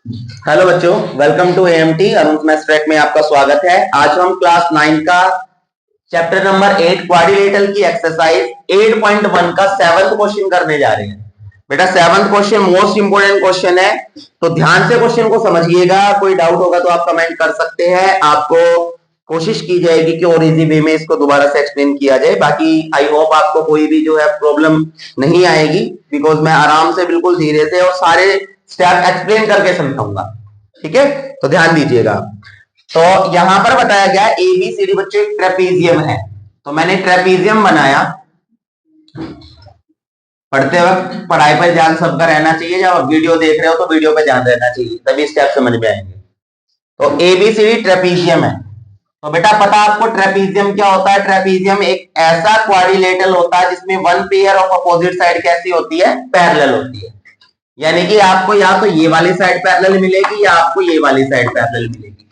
Hello बच्चों, welcome to AMT Arun maths track में आपका स्वागत है। आज हम क्लास 9 का चैप्टर नंबर 8 क्वाड्रिलेटरल की एक्सरसाइज 8.1 का 7th क्वेश्चन करने जा रहे हैं। बेटा 7th question most important question है, तो ध्यान से क्वेश्चन को समझिएगा। कोई डाउट होगा तो आप कमेंट कर सकते हैं। आपको कोशिश की जाएगी कि और इजी वे में इसको दोबारा से एक्सप्लेन किया जाए। बाकी आई होप आपको कोई भी जो है प्रॉब्लम नहीं आएगी, बिकॉज मैं आराम से बिल्कुल धीरे से और सारे स्टेप एक्सप्लेन करके समझाऊंगा। ठीक है, तो ध्यान दीजिएगा। तो यहां पर बताया गया एबीसीडी बच्चे ट्रेपीजियम है, तो मैंने ट्रेपीजियम बनाया। पढ़ते वक्त पढ़ाई पर ध्यान सबका रहना चाहिए। जब आप वीडियो देख रहे हो तो वीडियो पर ध्यान रहना चाहिए, तभी स्टेप समझ में आएंगे। तो एबीसीडी ट्रेपीजियम है। तो बेटा पता आपको ट्रेपीजियम क्या होता है? ट्रेपीजियम एक ऐसा क्वाड्रिलेटरल होता है जिसमें one pair of opposite side कैसी होती है? पैरेलल होती है। यानी कि आपको या तो ये वाली साइड पैरेलल मिलेगी या आपको ये वाली साइड पैरेलल मिलेगी।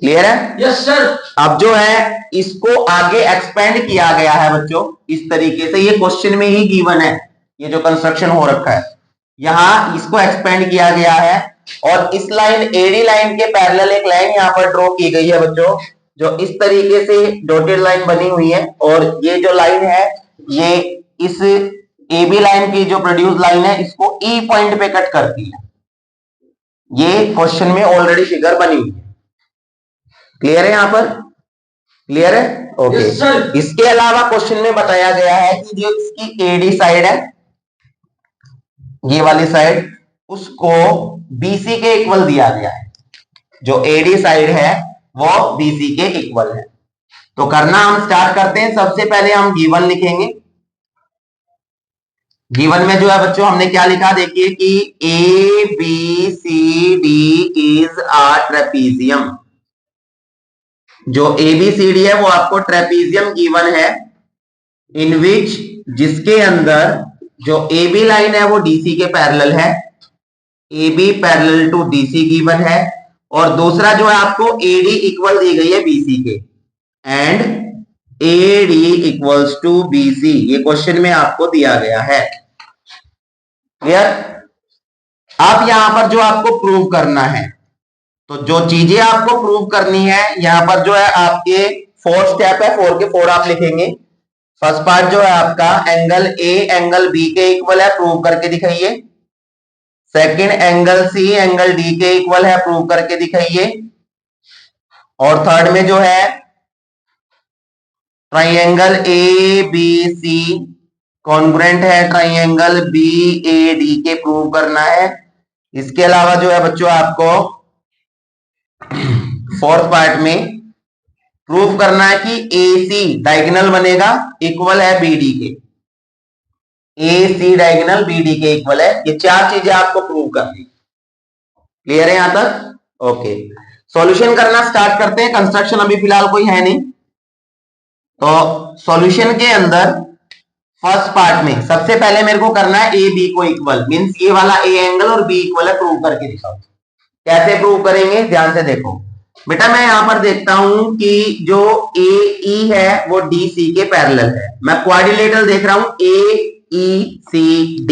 क्लियर है? Yes sir. अब जो है इसको आगे एक्सपेंड किया गया है बच्चों इस तरीके से। ये क्वेश्चन में ही गिवन है, ये जो कंस्ट्रक्शन हो रखा है यहां इसको एक्सपेंड किया गया है। और इस लाइन एडी लाइन के पैरेलल एक लाइन यहां पर ड्रॉ की गई है बच्चों, जो इस तरीके से डॉटेड लाइन बनी हुई है। और ये जो लाइन है ये इस AB लाइन की जो प्रोड्यूस लाइन है इसको E पॉइंट पे कट करती है। ये क्वेश्चन में ऑलरेडी फिगर बनी हुई है। क्लियर है? यहां पर क्लियर है? ओके। इसके अलावा क्वेश्चन में बताया गया है कि जो इसकी AD साइड है, ये वाली साइड, उसको BC के इक्वल दिया गया है। जो AD साइड है वो BC के इक्वल है। तो करना हम स्टार्ट करते हैं। सबसे पहले हम गिवन लिखेंगे। गिवन में जो है बच्चों हमने क्या लिखा देखिए कि ABCD इज अ ट्रेपीजियम। जो ABCD है वो आपको ट्रेपीजियम गिवन है, इन विच जिसके अंदर जो AB लाइन है वो DC के पैरेलल है, AB parallel to DC given है। और दूसरा जो है आपको AD इक्वल दी गई है BC के, and AD equals to BC ये क्वेश्चन में आपको दिया गया है। क्लियर? अब यहां पर जो आपको प्रूव करना है, तो जो चीजें आपको प्रूव करनी है यहां पर जो है आपके 4 स्टेप है। 4 के 4 आप लिखेंगे। फर्स्ट पार्ट जो है आपका एंगल A एंगल B के इक्वल है, प्रूव करके दिखाइए। Second angle C angle D के इक्वल है, प्रूव करके दिखाइए। और थर्ड में जो है ट्राइंगल ABC कॉन्ग्रुएंट है ट्राइंगल BAD के, प्रूव करना है। इसके अलावा जो है बच्चों आपको फोर्थ पार्ट में प्रूव करना है कि AC डायगोनल बनेगा इक्वल है BD के। AC डायगोनल BD के इक्वल है। ये 4 चीजें आपको प्रूव करनी। क्लियर है यहां तक? ओके, सॉल्यूशन करना स्टार्ट करते हैं। कंस्ट्रक्शन अभी फिलहाल कोई है नहीं, तो सॉल्यूशन के अंदर फर्स्ट पार्ट में सबसे पहले मेरे को करना है AB को इक्वल, मींस ये वाला A एंगल और B इक्वल है, प्रूव करके दिखाओ। कैसे प्रूव करेंगे? ध्यान से देखो बेटा। मैं यहां पर देखता हूं कि जो AE है वो DC के पैरेलल है। मैं क्वाड्रिलेटरल देख रहा हूं AECD,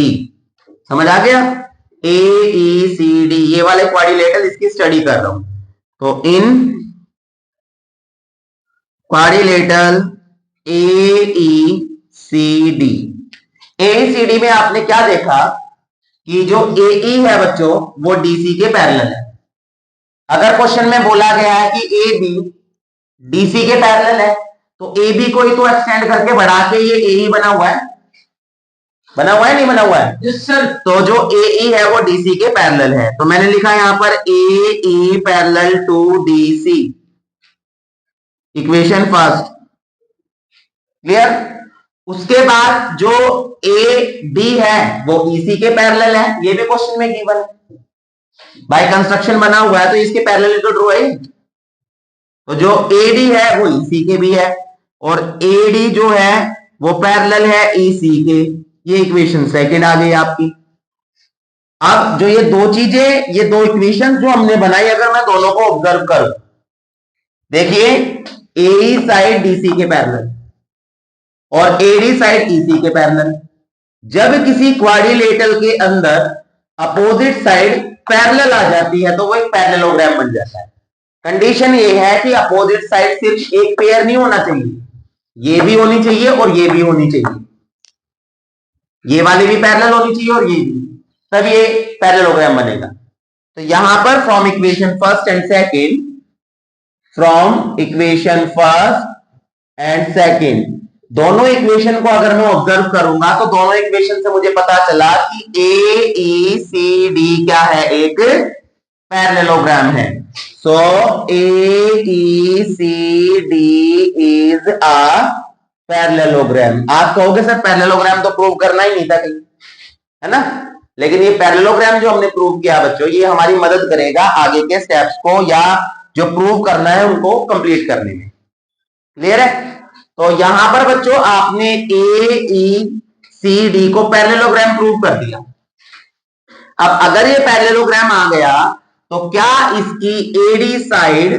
समझ आ गया? AECD ये वाले क्वाड्रिलेटरल इसकी स्टडी कर रहा हूं। तो इन क्वाड्रिलेटरल AECD में आपने क्या देखा कि जो AE है बच्चों वो DC के पैरेलल है। अगर क्वेश्चन में बोला गया है कि AB DC के पैरेलल है, तो AB को ही तो एक्सटेंड करके बढ़ा के ये AE बना हुआ है। बना हुआ है नहीं बना हुआ है? Yes sir. तो जो AE है वो DC के पैरेलल है। तो मैंने लिखा यहां पर AE parallel to DC, equation first. Clear? उसके बाद जो AD है वो EC के पैरेलल है, ये भी क्वेश्चन में गिवन है। बाय कंस्ट्रक्शन बना हुआ है तो इसके पैरेलल तो ड्रॉ है। तो जो AD है वो EC के भी है, और AD जो है वो पैरेलल है EC के। ये इक्वेशन सेकंड आ गई आपकी। अब जो ये दो चीजें, ये दो इक्वेशन जो हमने बनाई, अगर मैं दोनों को ऑब्जर्व करूं, देखिए AE साइड DC के पैरेलल और AD साइड EC के पैरेलल। जब किसी क्वाड्रिलेटरल के अंदर अपोजिट साइड पैरेलल आ जाती है तो वो एक पैरेललोग्राम बन जाता है। कंडीशन ये है कि अपोजिट साइड सिर्फ एक पेयर नहीं होना चाहिए, ये भी होनी चाहिए और ये भी होनी चाहिए, ये वाली भी पैरेलल होनी चाहिए और ये भी, तब ये पैरेललोग्राम बनेगा। तो यहां पर from equation first and second, from equation first and second, दोनों इक्वेशन को अगर मैं ऑब्जर्व करूंगा तो दोनों इक्वेशन से मुझे पता चला कि ए ई सी डी क्या है, एक पैरेललोग्राम है। So A E C D is a parallelogram. आप कहोगे सर पैरेललोग्राम तो प्रूव करना ही नहीं था कहीं, है ना, लेकिन ये पैरेललोग्राम जो हमने प्रूव किया बच्चों, ये हमारी मदद करेगा आगे के स्टेप्स को या जो प्रूव करना है उनको कंप्लीट करने में। क्लियर है? तो यहां पर बच्चों आपने ए ई सी डी को पैरेललोग्राम प्रूव कर दिया। अब अगर ये पैरेललोग्राम आ गया तो क्या इसकी एडी साइड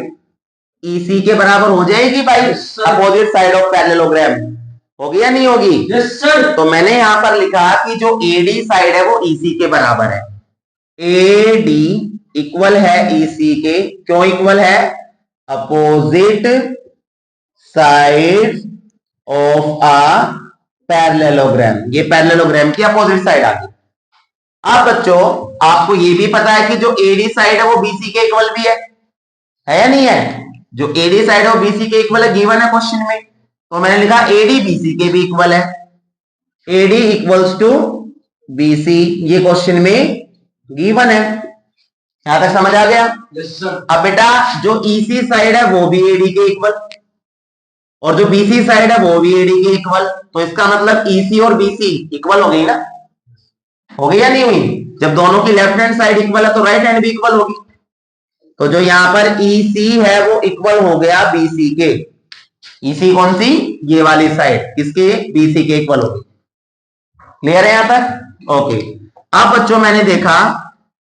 ईसी के बराबर हो जाएगी भाई? अपोजिट साइड ऑफ पैरेललोग्राम होगी या नहीं होगी? Yes sir. तो मैंने यहां पर लिखा कि जो एडी साइड है वो ईसी के बराबर है। एडी इक्वल है ईसी के, क्यों इक्वल है? Opposite side of a parallelogram, ये पैरेललोग्राम की अपोजिट साइड आ गई। अब बच्चों आपको ये भी पता है कि जो एडी साइड है वो बीसी के इक्वल भी है या नहीं है? जो एडी साइड है वो बीसी के इक्वल है, गिवन है क्वेश्चन में, तो मैंने लिखा एडी बीसी के भी इक्वल है, एडी इक्वल्स टू बीसी, ये क्वेश्चन में गिवन है। यहां तक समझ आ गया? Yes sir. अब बेटा जो ईसी साइड है वो भी एडी के इक्वल और जो बीसी साइड है वो भी एडी के इक्वल, तो इसका मतलब ईसी और बीसी इक्वल हो गई ना, हो गई या नहीं हुई? जब दोनों की लेफ्ट हैंड साइड इक्वल है तो राइट हैंड भी इक्वल होगी। तो जो यहां पर ईसी है वो इक्वल हो गया बीसी के। ईसी कौन सी? ये वाली साइड, किसके? बीसी के इक्वल हो गई। क्लियर है यहां तक? ओके। अब बच्चों मैंने देखा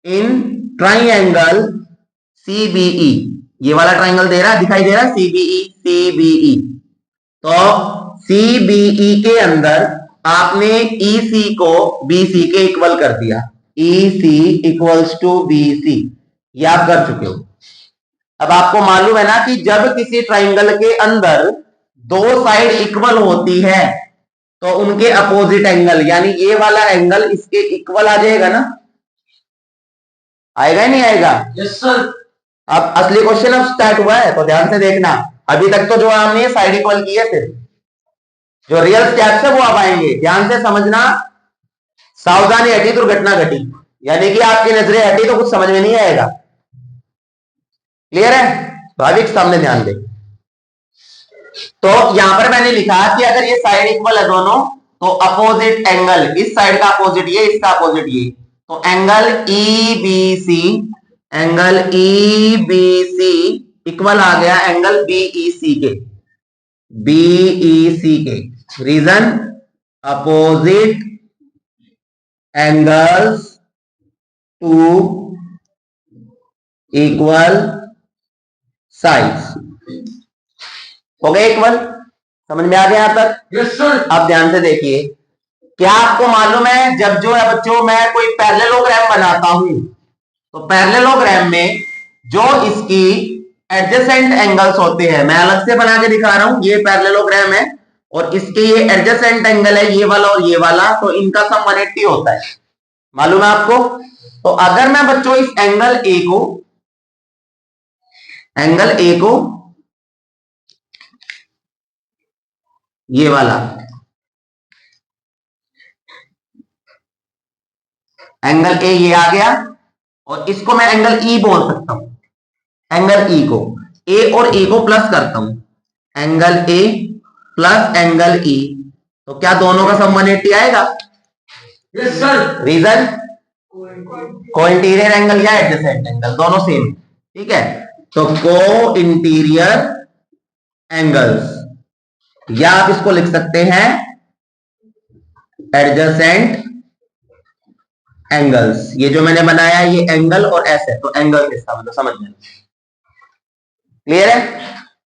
इन ट्राइंगल सीबीई, ये वाला ट्राइंगल दे रहा है, दिखाई दे रहा है सीबीई, सीबीई, तो सीबीई के अंदर आपने ईसी को बीसी के इक्वल कर दिया, ईसी इक्वल्स टू बीसी, ये आप कर चुके हो। अब आपको मालूम है ना कि जब किसी ट्राइंगल के अंदर दो साइड इक्वल होती है तो उनके अपोजिट एंगल, यानी ये वाला एंगल इसके इक्वल आ जाएगा ना, आएगा ही नहीं आएगा? Yes sir. अब असली क्वेश्चन अब स्टार्ट हुआ है तो ध्यान से देखना। अभी तक तो जो हमने साइड इक्वल की है, सिर्फ जो रियल स्टेप्स है वो अब आएंगे, ध्यान से समझना। सावधानी हटी दुर्घटना घटी, यानी कि आपकी नजरें हटी तो कुछ समझ में नहीं आएगा। क्लियर है? भाविक सामने ध्यान दे। तो यहां पर मैंने लिखा कि अगर ये साइड इक्वल है दोनों तो अपोजिट एंगल, इस साइड का अपोजिट ये, इसका अपोजिट ये, तो angle EBC, angle EBC equal आ गया एंगल बीईसी के, बीईसी के। Reason? Opposite angles to equal sides, हो गए इक्वल? समझ में आ गया यहां तक? Yes sir. अब ध्यान से देखिए, क्या आपको मालूम है जब जो है बच्चों मैं कोई पैरेललोग्राम बनाता हूं तो पैरेललोग्राम में जो इसकी एडजेसेंट एंगल्स होते हैं, मैं अलग से बना के दिखा रहा हूं, ये पैरेललोग्राम है और इसके ये एडजेसेंट एंगल है, ये वाला और ये वाला, तो इनका सम 180 होता है, मालूम है आपको? तो अगर मैं बच्चों इस एंगल ए को, एंगल ए को ये वाला एंगल ए ये आ गया और इसको मैं एंगल ई बोल सकता हूं, एंगल ई को, ए और ई को प्लस करता हूं, angle A plus angle E, तो क्या दोनों का सम 180 आएगा? Yes sir. रीजन? को इंटीरियर एंगल या एडजेसेंट एंगल दोनों सेम, ठीक है? तो को इंटीरियर एंगल्स, या आप इसको लिख सकते हैं एडजेसेंट एंगल्स। ये जो मैंने बनाया ये एंगल और ऐसे, तो एंगल इसका मतलब समझ में। क्लियर है?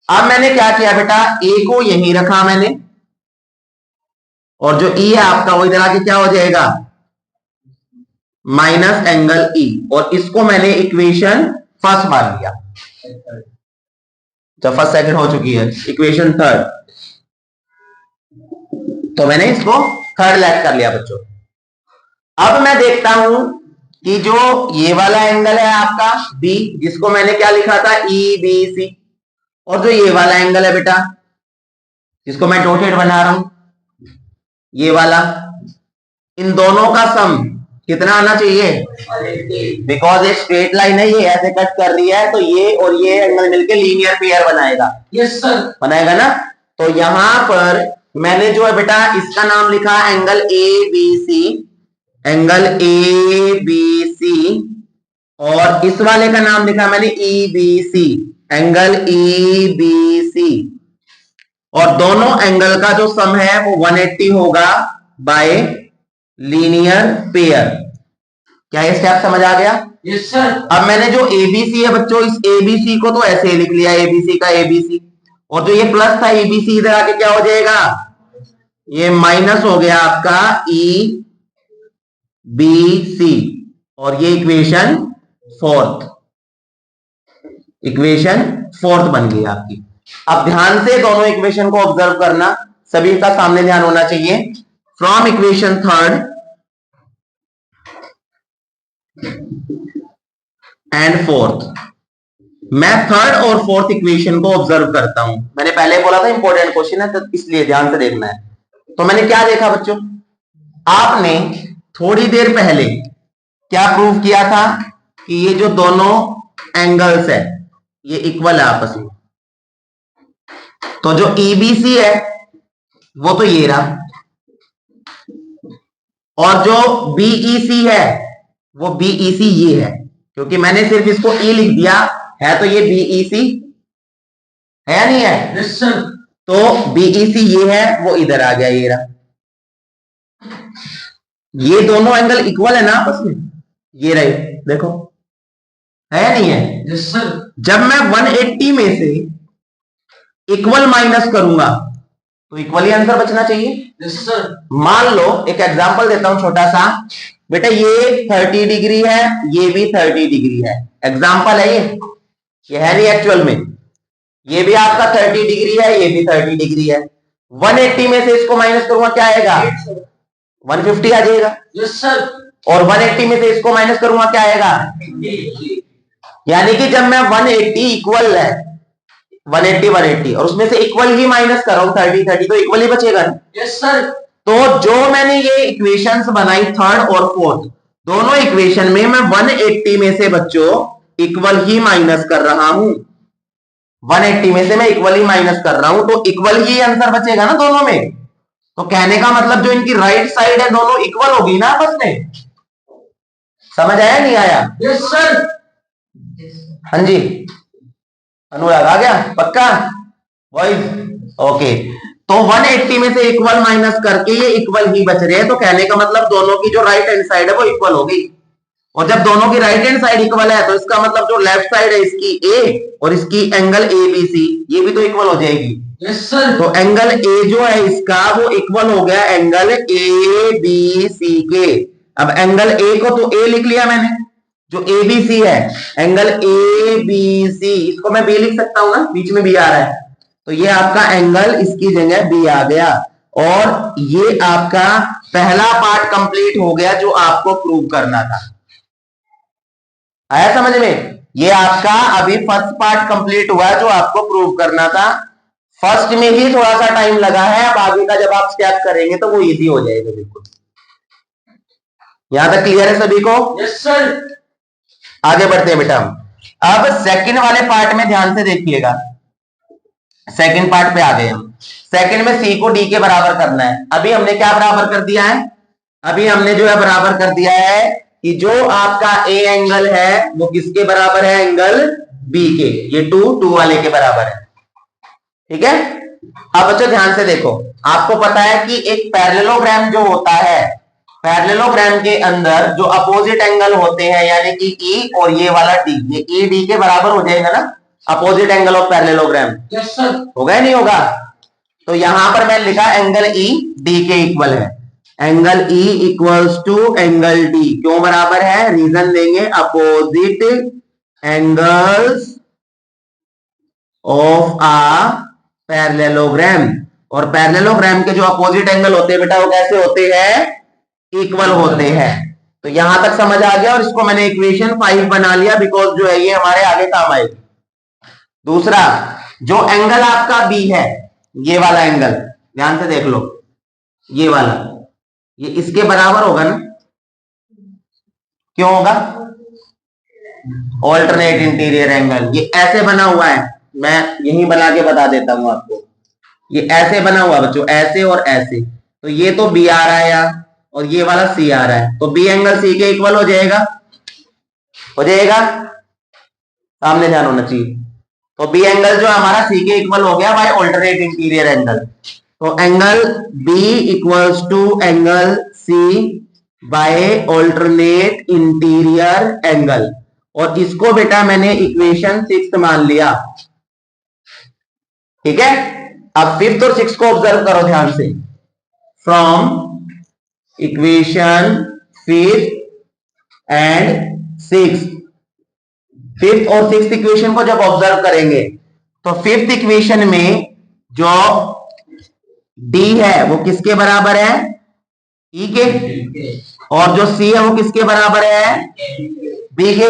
अब मैंने क्या किया बेटा, ए को यहीं रखा मैंने और जो ई है आपका वो इधर आके क्या हो जाएगा, माइनस एंगल ई, और इसको मैंने इक्वेशन फर्स्ट मान लिया जब फर्स्ट सेकंड हो चुकी है, इक्वेशन थर्ड, तो मैंने इसको थर्ड लेट कर लिया बच्चों। अब मैं देखता हूं कि जो ये वाला एंगल है आपका बी, जिसको मैंने क्या लिखा था ई बी सी, और जो ये वाला एंगल है बेटा जिसको मैं डॉटेड बना रहा हूं ये वाला, इन दोनों का सम कितना आना चाहिए? बिकॉज ये स्ट्रेट लाइन है, ये ऐसे कट कर रही है, तो ये और ये एंगल मिलके लीनियर पेयर बनाएगा। यस सर, बनाएगा ना। तो यहां पर मैंने जो है बेटा इसका नाम लिखा angle A B C, angle A B C, और इस वाले का नाम लिखा मैंने E B C, angle E B C, और दोनों एंगल का जो सम है वो 180 होगा बाय लीनियर पेयर। क्या ये स्टेप समझ आ गया? Yes sir. अब मैंने जो एबीसी है बच्चों, इस एबीसी को तो ऐसे लिख लिया, एबीसी का एबीसी, और जो ये प्लस था एबीसी इधर आके क्या हो जाएगा? ये माइनस हो गया आपका ई बी सी, और ये इक्वेशन फोर्थ बन गई आपकी। अब ध्यान से दोनों इक्वेशन को ऑब्जर्व करना, सभी का सामने ध्यान होना चाहिए। From equation third and fourth, मैं थर्ड और फोर्थ इक्वेशन को ऑब्जर्व करता हूं। मैंने पहले बोला था इंपॉर्टेंट क्वेश्चन है, तो इसलिए ध्यान से देखना है। तो मैंने क्या देखा बच्चों, आपने थोड़ी देर पहले क्या प्रूव किया था कि ये जो दोनों एंगल्स है ये इक्वल है आपस में। तो जो ईबीसी है वो तो ये रहा, और जो बीईसी है वो बीईसी ये है, क्योंकि मैंने सिर्फ इसको ई लिख दिया है, तो ये बीईसी है या नहीं है? yes, sir. तो बीईसी ये है, वो इधर आ गया, ये रहा। ये दोनों एंगल इक्वल है ना आपस में, ये रहे, देखो है या नहीं है? yes, sir. जब मैं 180 में से इक्वल माइनस करूंगा तो इक्वल ही आंसर बचना चाहिए। yes, sir. मान लो एक एग्जांपल देता हूं छोटा सा, बेटा ये 30 डिग्री है, ये भी 30 डिग्री है, एग्जांपल है ये है नहीं एक्चुअल में। ये भी आपका 30 डिग्री है, ये भी 30 डिग्री है। 180 में से इसको माइनस करूंगा क्या आएगा? 150 आ जाएगा। yes, sir. और 180 में से इसको माइनस करूंगा क्या आएगा? यानी कि जब मैं 180 इक्वल है 180 और उसमें से इक्वल ही माइनस कर रहा हूं 30 तो इक्वल ही बचेगा। Yes sir. तो जो मैंने ये इक्वेशंस बनाई थर्ड और फोर्थ, दोनों इक्वेशन में मैं 180 में से बच्चों इक्वल ही माइनस कर रहा हूं। 180 में से मैं इक्वल ही माइनस कर रहा हूं, तो इक्वल ही आंसर बचेगा ना दोनों में। तो कहने का मतलब जो इनकी राइट साइड है दोनों इक्वल होगी ना आपस में। समझ आया नहीं आया? Yes sir. हाँ जी अनुराग आ गया पक्का वॉइस? ओके। तो 180 में से इक्वल माइनस करके ये इक्वल ही बच रहे हैं, तो कहने का मतलब दोनों की जो राइट हैंड साइड है वो इक्वल होगी। और जब दोनों की राइट हैंड साइड इक्वल है तो इसका मतलब जो लेफ्ट साइड है इसकी ए और इसकी एंगल ए बी सी ये भी तो इक्वल हो जाएगी। Yes sir. तो एंगल ए जो है इसका वो इक्वल हो गया एंगल ए बी सी के। अब एंगल ए को तो ए लिख लिया मैंने, जो ए बी सी है एंगल ए बी सी, इसको मैं बी लिख सकता हूं ना, बीच में बी आ रहा है, तो ये आपका एंगल इसकी जगह बी आ गया। और ये आपका पहला पार्ट कंप्लीट हो गया जो आपको प्रूव करना था। आया समझ में? ये आपका अभी फर्स्ट पार्ट कंप्लीट हुआ जो आपको प्रूव करना था। फर्स्ट में ही थोड़ा सा टाइम लगा है, अब आगे का जब आप स्टेप करेंगे तो वो इजी हो जाएगा बिल्कुल। यहां तक क्लियर है सभी को? Yes sir. आगे बढ़ते हैं बेटा। अब सेकंड वाले पार्ट में ध्यान से देखिएगा, सेकंड पार्ट पे आ गए हम। सेकंड में सी को डी के बराबर करना है। अभी हमने क्या बराबर कर दिया है? अभी हमने जो है बराबर कर दिया है कि जो आपका ए एंगल है वो किसके बराबर है? एंगल बी के। ये 2 वाले के बराबर है, ठीक है। अब बच्चों ध्यान से देखो, आपको पता है कि एक पैरेललोग्राम जो होता है, पैरेललोग्राम के अंदर जो अपोजिट एंगल होते हैं यानी कि ई और ये वाला डी, ये ई डी के बराबर हो जाएगा ना, opposite angle of parallelogram. Yes sir. होगा नहीं होगा? तो यहां पर मैं लिखा एंगल ई डी के इक्वल है। Angle E equals to angle D क्यों बराबर है, रीजन देंगे, opposite angles of a parallelogram, और पैरेललोग्राम के जो अपोजिट एंगल होते हैं बेटा वो कैसे होते हैं, इक्वल होते हैं। तो यहां तक समझ आ गया, और इसको मैंने इक्वेशन 5 बना लिया बिकॉज जो है ये हमारे आगे काम आएगी। दूसरा, जो एंगल आपका बी है, ये वाला एंगल ध्यान से देख लो, ये वाला, ये इसके बराबर होगा ना, क्यों होगा, ऑल्टरनेट इंटीरियर एंगल। ये ऐसे बना हुआ है, मैं यहीं बना के बता देता हूं आपको, ये ऐसे बना हुआ बच्चों, ऐसे और ऐसे, तो ये तो बी आ रहा है यार, और ये वाला सी आ रहा है, तो बी एंगल सी के इक्वल हो जाएगा, हो जाएगा, सामने ध्यान होना चाहिए। तो बी एंगल जो हमारा सी के इक्वल हो गया बाय ऑल्टरनेट इंटीरियर एंगल। तो angle B equals to angle C by alternate interior angle, और इसको बेटा मैंने इक्वेशन 6 मान लिया, ठीक है। अब 5th और 6th को ऑब्जर्व करो ध्यान से, from equation 5th and 6th, 5th और 6th इक्वेशन को जब ऑब्जर्व करेंगे तो 5th इक्वेशन में जो D है वो किसके बराबर है, E के, और जो C है वो किसके बराबर है, B के।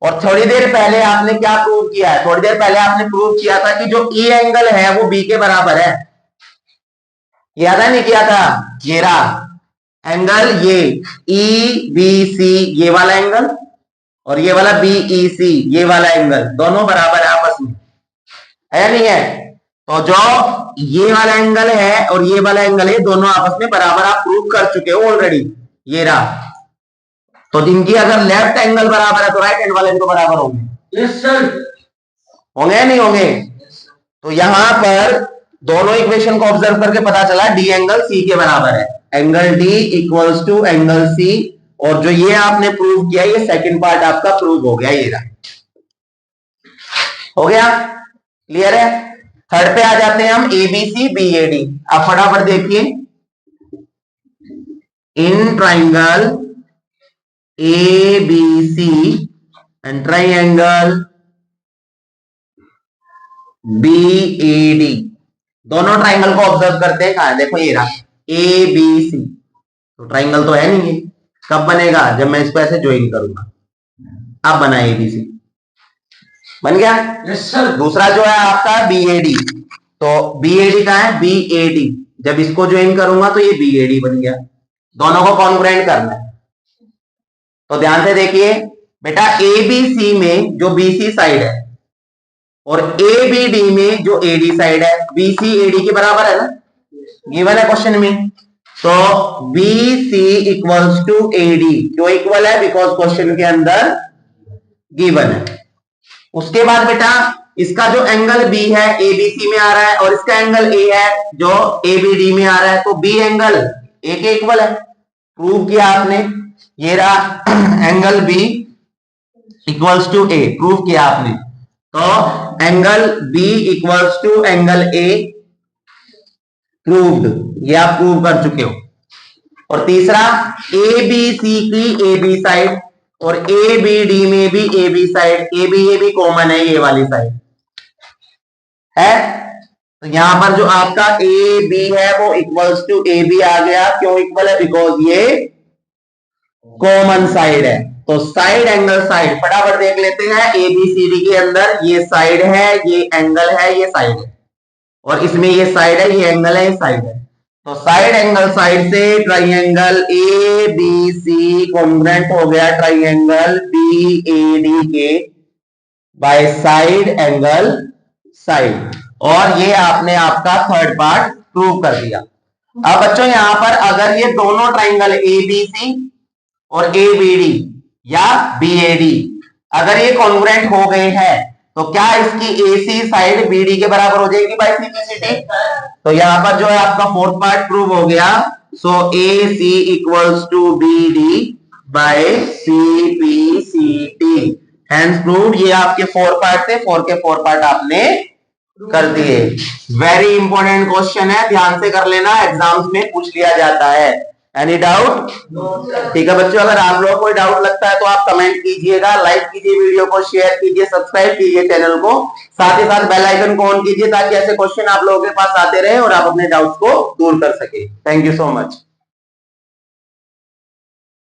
और थोड़ी देर पहले आपने क्या प्रूव किया है, थोड़ी देर पहले आपने प्रूव किया था कि जो E एंगल है वो B के बराबर है, याद है नहीं किया था, ये रहा एंगल, ये EBC ये वाला एंगल, और ये वाला BEC ये वाला एंगल, दोनों बराबर है आपस में, है नहीं है। तो जो ये वाला एंगल है और ये वाला एंगल है, दोनों आपस में बराबर, आप प्रूव कर चुके हो ऑलरेडी, ये रहा। तो इनकी अगर लेफ्ट एंगल बराबर है तो राइट एंगल वाले तो बराबर होंगे, यस सर, होंगे नहीं होंगे। तो यहां पर दोनों इक्वेशन को ऑब्जर्व करके पता चला डी एंगल सी के बराबर है, angle D equals to angle C, और जो ये आपने प्रूव किया ये सेकंड पार्ट आपका प्रूव हो गया, ये रहा, हो गया, क्लियर है। थर्ड पे आ जाते हैं हम, एबीसी बीएडी। आप फटाफट देखिए, in triangle ABC and triangle BOD, दोनों ट्राइंगल को ऑब्जर्व करते हैं, कहां है, देखो ये रहा एबीसी, तो ट्राइंगल तो है नहीं, कब बनेगा, जब मैं इसको ऐसे ज्वाइन करूंगा, अब बना एबीसी, बन गया, यस सर। दूसरा जो है आपका बीएडी, तो बीएडी कहां है, बीएडी, जब इसको ज्वाइन करूंगा तो ये बीएडी बन गया, दोनों को कॉन्ग्रुएंट करना है। तो ध्यान से देखिए बेटा, एबीसी में जो बीसी साइड है और एबीडी में जो एडी साइड है, बीसी एडी के बराबर है ना, गिवन है क्वेश्चन में। तो बीसी इक्वल्स टू एडी, क्यों इक्वल है, बिकॉज क्वेश्चन के अंदर गिवन है। उसके बाद बेटा इसका जो एंगल बी है एबीसी में आ रहा है, और इसका एंगल ए है जो एबीडी में आ रहा है, तो बी एंगल ए के इक्वल है, प्रूव किया आपने, ये रहा angle B equals to A, prove किया आपने। तो angle B equals to angle A proved, ये आप प्रूव कर चुके हो। और तीसरा, ए बी सी की ए बी साइड और ए बी डी में भी A B side, A B common है, ये वाली साइड है। तो यहां पर जो आपका ए बी है वो इक्वल्स टू ए बी आ गया, क्यों इक्वल है, बिकॉज ये कॉमन साइड है। तो साइड एंगल साइड फटाफट देख लेते हैं, ए बी सी डी के अंदर ये साइड है, ये एंगल है, ये साइड है, और इसमें ये साइड है, ये एंगल है, ये साइड है। तो साइड एंगल साइड से triangle A B C congruent हो गया ट्राइंगल बी ए डी के बाय साइड एंगल साइड, और ये आपने आपका थर्ड पार्ट प्रूव कर दिया। अब बच्चों यहां पर अगर ये दोनों ट्राइंगल ए बी सी और ए बी डी या बी ए डी अगर ये कॉन्ग्रुएंट हो गए हैं, तो क्या इसकी एसी साइड बीडी के बराबर हो जाएगी बाय सिंप्लिसिटी। तो यहां पर जो है आपका फोर्थ पार्ट प्रूव हो गया, so A C equals to B D by C P C T, hence proved. ये आपके 4 पार्ट थे, 4 के 4 पार्ट आपने कर दिए। वेरी इंपॉर्टेंट क्वेश्चन है, ध्यान से कर लेना, एग्जाम्स में पूछ लिया जाता है। Any doubt? ठीक है बच्चों, अगर आप लोगों को कोई डाउट लगता है तो आप कमेंट कीजिएगा, लाइक कीजिए वीडियो को, शेयर कीजिए, सब्सक्राइब कीजिए चैनल को, साथ ही साथ बेल आइकन को ऑन कीजिए ताकि ऐसे क्वेश्चन आप लोगों के पास आते रहे और आप अपने डाउट्स को दूर कर सके। Thank you so much.